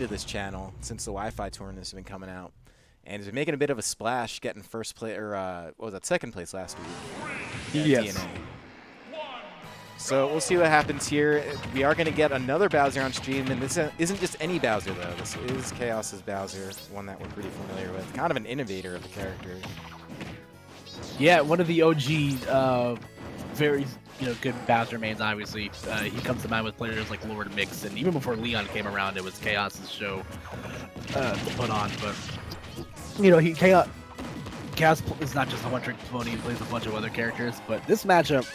to this channel since the Wi-Fi tournaments have been coming out, and he's been making a bit of a splash, getting first place or what was that, second place last week. Yes. DNA. So we'll see what happens here. We are going to get another Bowser on stream, and this isn't just any Bowser, though. This is Chaos's Bowser, one that we're pretty familiar with. Kind of an innovator of the character. Yeah, one of the OG, very good Bowser mains. Obviously, he comes to mind with players like Lord Mix, and even before Leon came around, it was Chaos's show to put on. But Chaos is not just a one-trick pony; he plays a bunch of other characters. But this matchup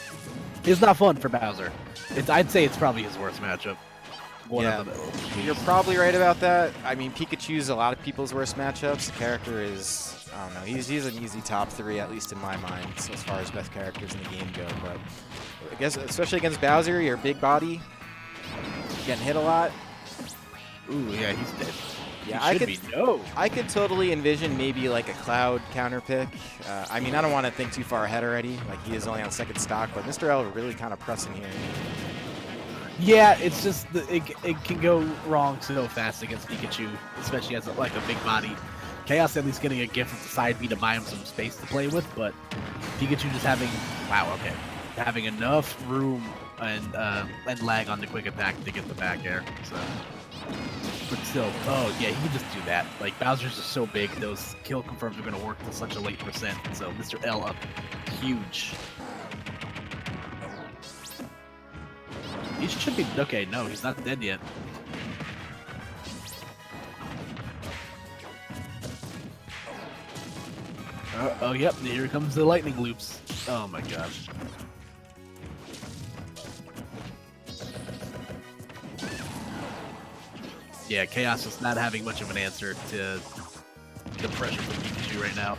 is not fun for Bowser. I'd say it's probably his worst matchup. You're probably right about that. I mean, Pikachu's a lot of people's worst matchups. The character is, I don't know, he's an easy top 3, at least in my mind, so as far as best characters in the game go. But I guess, especially against Bowser, you're a big body, getting hit a lot. Ooh, yeah, he's dead. Yeah, I could totally envision maybe like a Cloud counter pick. I mean, I don't want to think too far ahead already. Like, he is only on second stock, but Mr.L really kind of pressing here. Yeah, it's just it can go wrong so fast against Pikachu, especially as like a big body. Chaos at least getting a gift from the side B to buy him some space to play with, but Pikachu just having enough room and lag on the quick attack to get the back air. So. But still, oh yeah, he can just do that. Like, Bowser's just so big, those kill confirms are going to work to such a late percent. So Mr.L up huge. He should be okay. No, he's not dead yet. Oh, yep. Here comes the lightning loops. Oh my gosh. Yeah, Chaos is not having much of an answer to the pressure from Pikachu right now.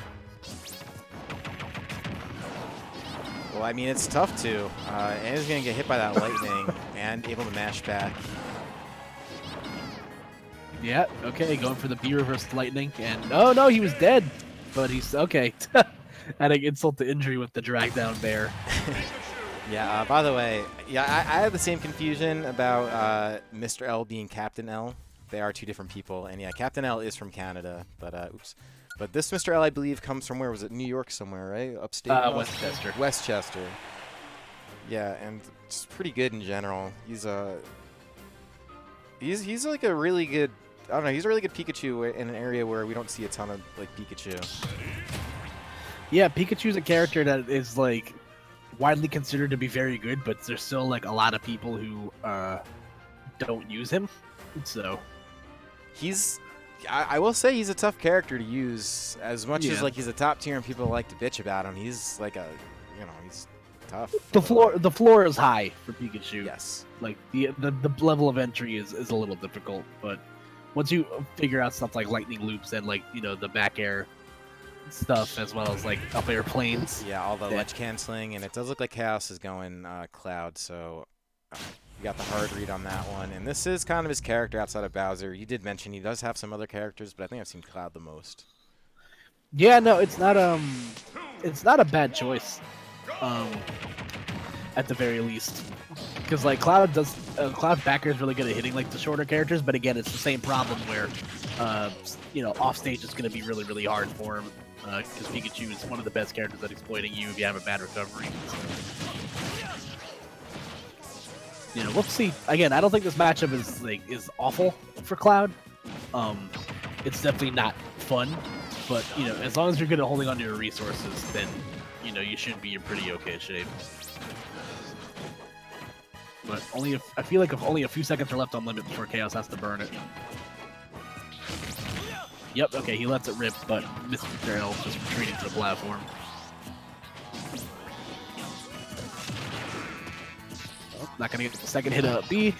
Well, I mean, it's tough to. And he's going to get hit by that lightning and able to mash back. Yeah, okay, going for the B reverse lightning. And oh no, he was dead. But he's okay. Adding insult to injury with the drag down bear. Yeah, by the way, yeah, I have the same confusion about Mr.L being Captain L. They are two different people, and yeah, Captain L is from Canada, but oops. But this Mr.L, I believe, comes from where was it? New York somewhere, right? Upstate. Westchester. Westchester. Yeah, and it's pretty good in general. He's like a really good. I don't know. He's a really good Pikachu in an area where we don't see a ton of like Pikachu. Yeah, Pikachu's a character that is like widely considered to be very good, but there's still like a lot of people who don't use him. So I will say he's a tough character to use. As much as like he's a top tier and people like to bitch about him, he's like he's tough. The floor is high for Pikachu. Yes. Like the level of entry is a little difficult, but once you figure out stuff like lightning loops and like the back air stuff as well as like up air planes. Yeah, all the ledge canceling, and it does look like Chaos is going Cloud, so you got the hard read on that one. And this is kind of his character outside of Bowser. You did mention he does have some other characters, but I think I've seen Cloud the most. Yeah, no, it's not a bad choice. At the very least. Because like Cloud backer is really good at hitting like the shorter characters, but again, it's the same problem where off stage is going to be really, really hard for him. Because Pikachu is one of the best characters at exploiting you if you have a bad recovery. We'll see. Again, I don't think this matchup is awful for Cloud. It's definitely not fun, but as long as you're good at holding on to your resources, then you should be in pretty okay shape. But I feel like if only a few seconds are left on limit before Chaos has to burn it. Yep, okay, he lets it rip, but Mr.L just retreating to the platform. Oh, not gonna get the second hit up B.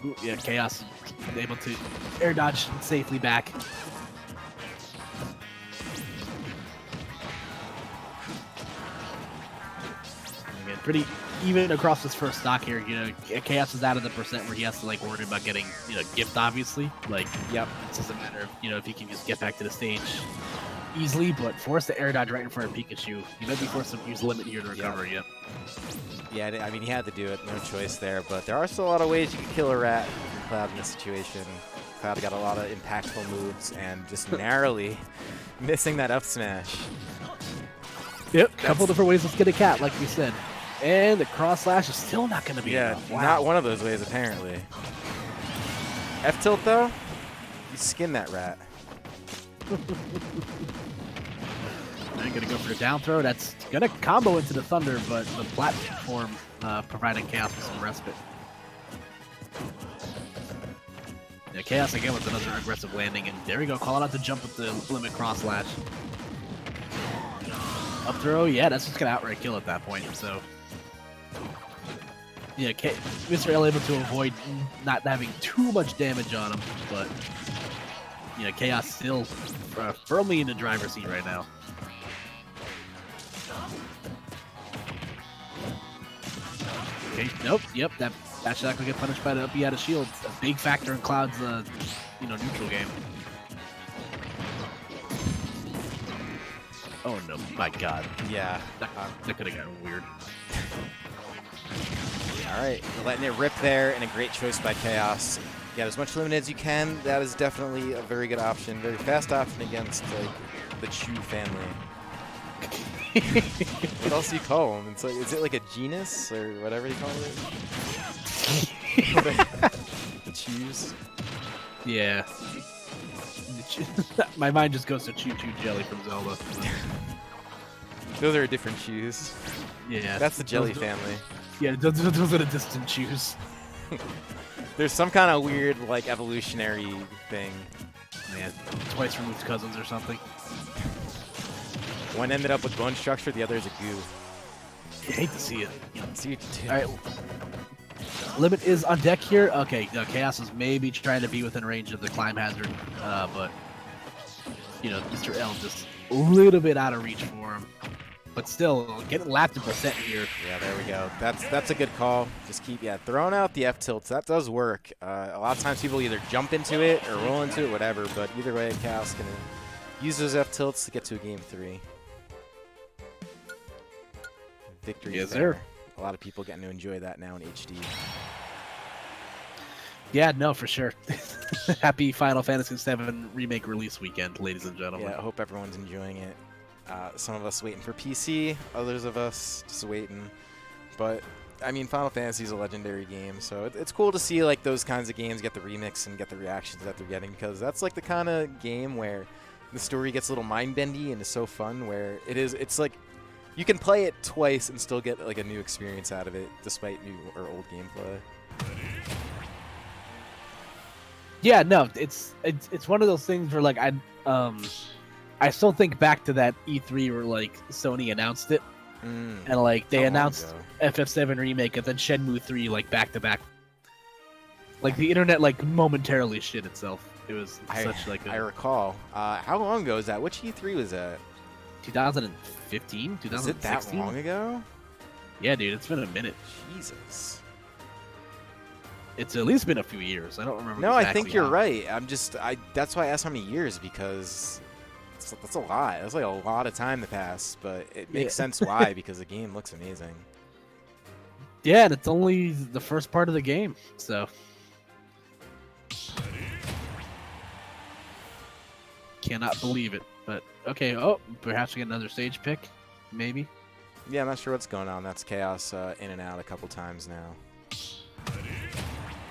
Ooh, yeah, Chaos is able to air dodge safely back. Again, pretty even across this first stock here. Chaos is out of the percent where he has to like worry about getting gift, obviously. Like, yep, it's just a matter of if he can just get back to the stage easily, but forced to air dodge right in front of Pikachu. He might be forced to use limit here to recover. Yep. Yeah, I mean, he had to do it. No choice there. But there are still a lot of ways you can kill a rat from Cloud in this situation. Cloud got a lot of impactful moves and just narrowly missing that up smash. Yep, a couple different ways to get a cat, like we said. And the cross slash is still not going to be enough. Wow. Not one of those ways, apparently. F-tilt, though? You skin that rat. I'm going to go for a down throw. That's going to combo into the Thunder, but the platform providing Chaos with some respite. Yeah, Chaos again with another aggressive landing, and there we go, calling out the jump with the limit cross slash. Up throw, yeah, that's just gonna outright kill at that point, so. Yeah, Mr.L able to avoid not having too much damage on him, but yeah, Chaos still firmly in the driver's seat right now. Okay, nope, yep, that's not gonna get punished by the up out of shield. A big factor in Cloud's, neutral game. Oh no, my god. Yeah. That could have gotten weird. Alright, letting it rip there, and a great choice by Chaos. Get as much limit as you can. That is definitely a very good option. Very fast option against like the Chu family. What else do you call them? It's like, is it like a genus or whatever you call it? The Chus? Yeah. My mind just goes to Choo Choo Jelly from Zelda. Those are different Chus. Yeah. That's the Jelly family. Yeah, those are the distant Chus. There's some kind of weird, like, evolutionary thing. Man, twice removed cousins or something. One ended up with bone structure, the other is a goo. I hate to see it. See it too. Alright. Limit is on deck here. Okay, Chaos is maybe trying to be within range of the climb hazard, but, Mr.L just a little bit out of reach for him. But still, getting lapped in percent here. Yeah, there we go. That's a good call. Just keep, throwing out the F-tilts. That does work. A lot of times people either jump into it or roll into it, whatever. But either way, Chaos can use those F-tilts to get to a game 3. Victory Yes, there. sir. A lot of people getting to enjoy that now in HD. Yeah, no, for sure. Happy Final Fantasy VII Remake release weekend, ladies and gentlemen. Yeah, I hope everyone's enjoying it. Some of us waiting for PC, others of us just waiting. But, I mean, Final Fantasy is a legendary game, so it's cool to see like those kinds of games get the remix and get the reactions that they're getting, because that's like the kind of game where the story gets a little mind-bendy and is so fun, where it's like you can play it twice and still get like a new experience out of it, despite new or old gameplay. Yeah, no, it's one of those things where like I still think back to that E3 where like Sony announced it, and like they announced FF7 Remake and then Shenmue 3 like back to back. Like the internet like momentarily shit itself. It was such like I recall. How long ago is that? Which E3 was that? 2015, 2016. Is it that long ago? Yeah, dude, it's been a minute. Jesus. It's at least been a few years. I don't remember. No, exactly I think you're how. right. That's why I asked how many years, because that's a lot. That's like a lot of time to pass, but it makes sense why, because the game looks amazing. Yeah, and it's only the first part of the game, so. Cannot believe it, but okay. Oh, perhaps we get another stage pick, maybe. Yeah, I'm not sure what's going on. That's Chaos in and out a couple times now.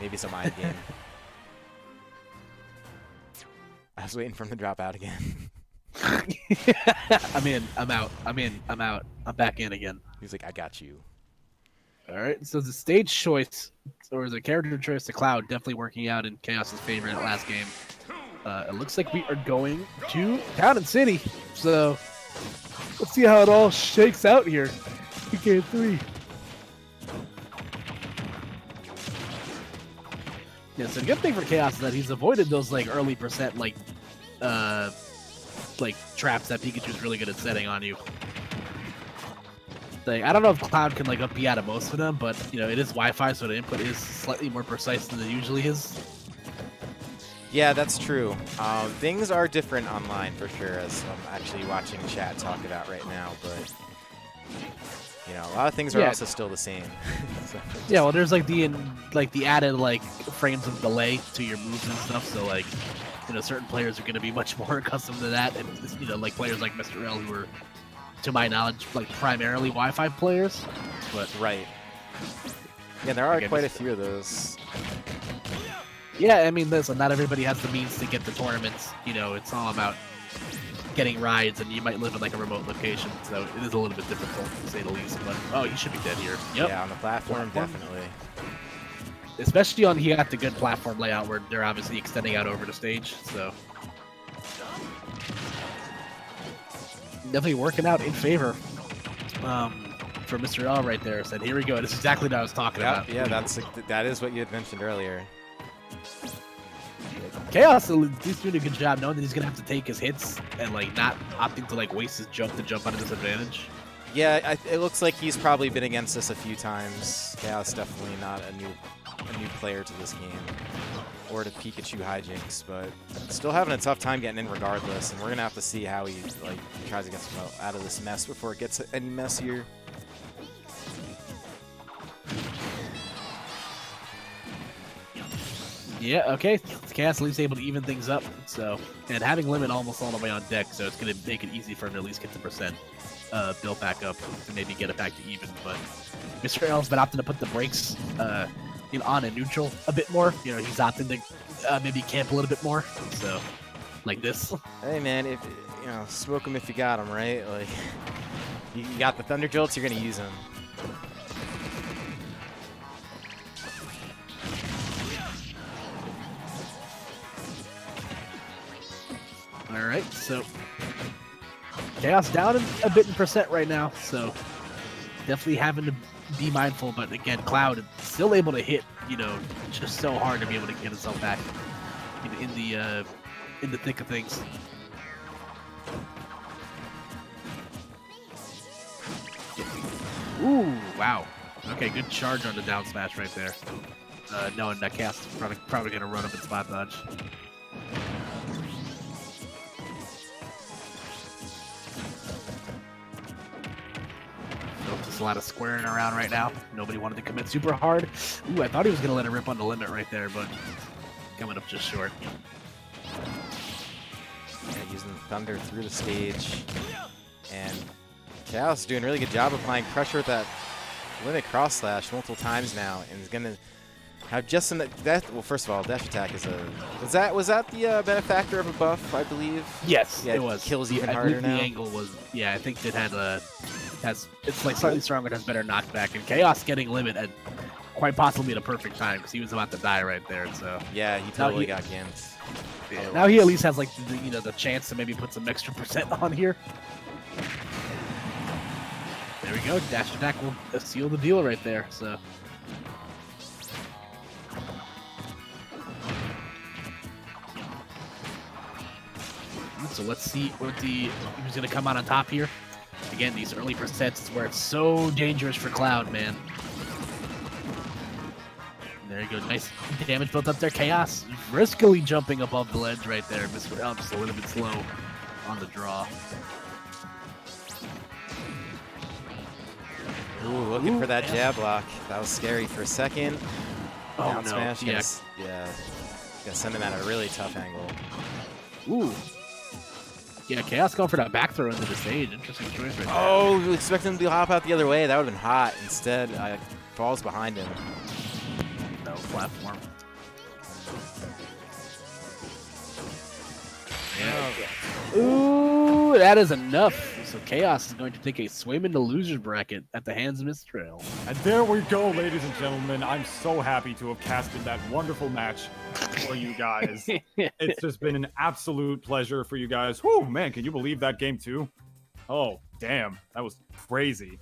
Maybe some eye game. I was waiting for him to drop out again. I'm in. I'm out. I'm in. I'm out. I'm back in again. He's like, I got you. All right. So the stage choice, or the character choice to Cloud, definitely working out in Chaos's favor in the last game. It looks like we are going to Town and City. So let's see how it all shakes out here. Game 3. Yeah, so the good thing for Chaos is that he's avoided those like early percent like traps that Pikachu's really good at setting on you. Like, I don't know if Cloud can like be out of most of them, but it is Wi-Fi, so the input is slightly more precise than it usually is. Yeah, that's true. Things are different online for sure, as I'm actually watching chat talk about right now. But you know, a lot of things are also still the same. So yeah, well, there's like the added like frames of delay to your moves and stuff. So like, you know, certain players are going to be much more accustomed to that, and you know, like players like Mr.L who are, to my knowledge, like primarily Wi-Fi players. But right. Yeah, there are quite a few of those. Yeah, I mean, listen, not everybody has the means to get the tournaments. You know, it's all about getting rides, and you might live in like a remote location, so it is a little bit difficult to say the least. But oh, you should be dead here. Yep. Yeah, on the platform, definitely. Especially on he got the good platform layout where they're obviously extending out over the stage, so definitely working out in favor. For Mr.L right there, said, "Here we go." This is exactly what I was talking about. Yeah, that is what you had mentioned earlier. Chaos is doing a good job knowing that he's gonna have to take his hits and like not opting to like waste his jump to jump out of disadvantage. Yeah, it looks like he's probably been against us a few times. Chaos definitely not a new player to this game or to Pikachu hijinks, but still having a tough time getting in regardless. And we're gonna have to see how he like tries to get out of this mess before it gets any messier. Yeah, okay. Chaos at least able to even things up, so and having limit almost all the way on deck, so it's gonna make it easy for him to at least get the percent built back up and maybe get it back to even. But Mr. L's been opting to put the brakes on and neutral a bit more. You know, he's opting to maybe camp a little bit more. So like this. Hey man, if you know, smoke them if you got them, right? Like you got the Thunder Jolts, you're gonna use them. All right, so Chaos down a bit in percent right now, so definitely having to be mindful. But again, Cloud is still able to hit, you know, just so hard to be able to get himself back in the thick of things. Ooh, wow. Okay, good charge on the down smash right there. Knowing that Chaos is probably going to run up and spot dodge. A lot of squaring around right now. Nobody wanted to commit super hard. Ooh, I thought he was going to let it rip on the limit right there, but coming up just short. Yeah, using Thunder through the stage. And Chaos doing a really good job applying pressure with that limit cross slash multiple times now, and is going to have just enough. Well, first of all, dash attack is a. Was that the benefactor of a buff? I believe. Yes, yeah, it was. Kills even I harder now. The angle was. Yeah, I think it had a. It's like slightly stronger, it has better knockback, and Chaos getting limit at quite possibly the perfect time because he was about to die right there. So yeah, he totally got gimped. Yeah, now he at least has like the chance to maybe put some extra percent on here. There we go. Dash attack will seal the deal right there. So. So let's see who's gonna come out on top here. Again, these early percents is where it's so dangerous for Cloud, man. There you go. Nice damage built up there. Chaos riskily jumping above the ledge right there. Mr.L just a little bit slow on the draw. Ooh, looking for that jab block. That was scary for a second. Oh, Down no. smash. Yeah. Gonna send him at a really tough angle. Ooh. Yeah, Chaos going for that back throw into the stage. Interesting choice right there. Oh, you expect him to hop out the other way. That would have been hot. Instead, falls behind him. No platform. Yeah. Ooh, that is enough. So Chaos is going to take a swim into loser's bracket at the hands of Mr.L. And there we go, ladies and gentlemen. I'm so happy to have casted that wonderful match for you guys. It's just been an absolute pleasure for you guys. Whew, man, can you believe that game too? Oh, damn. That was crazy.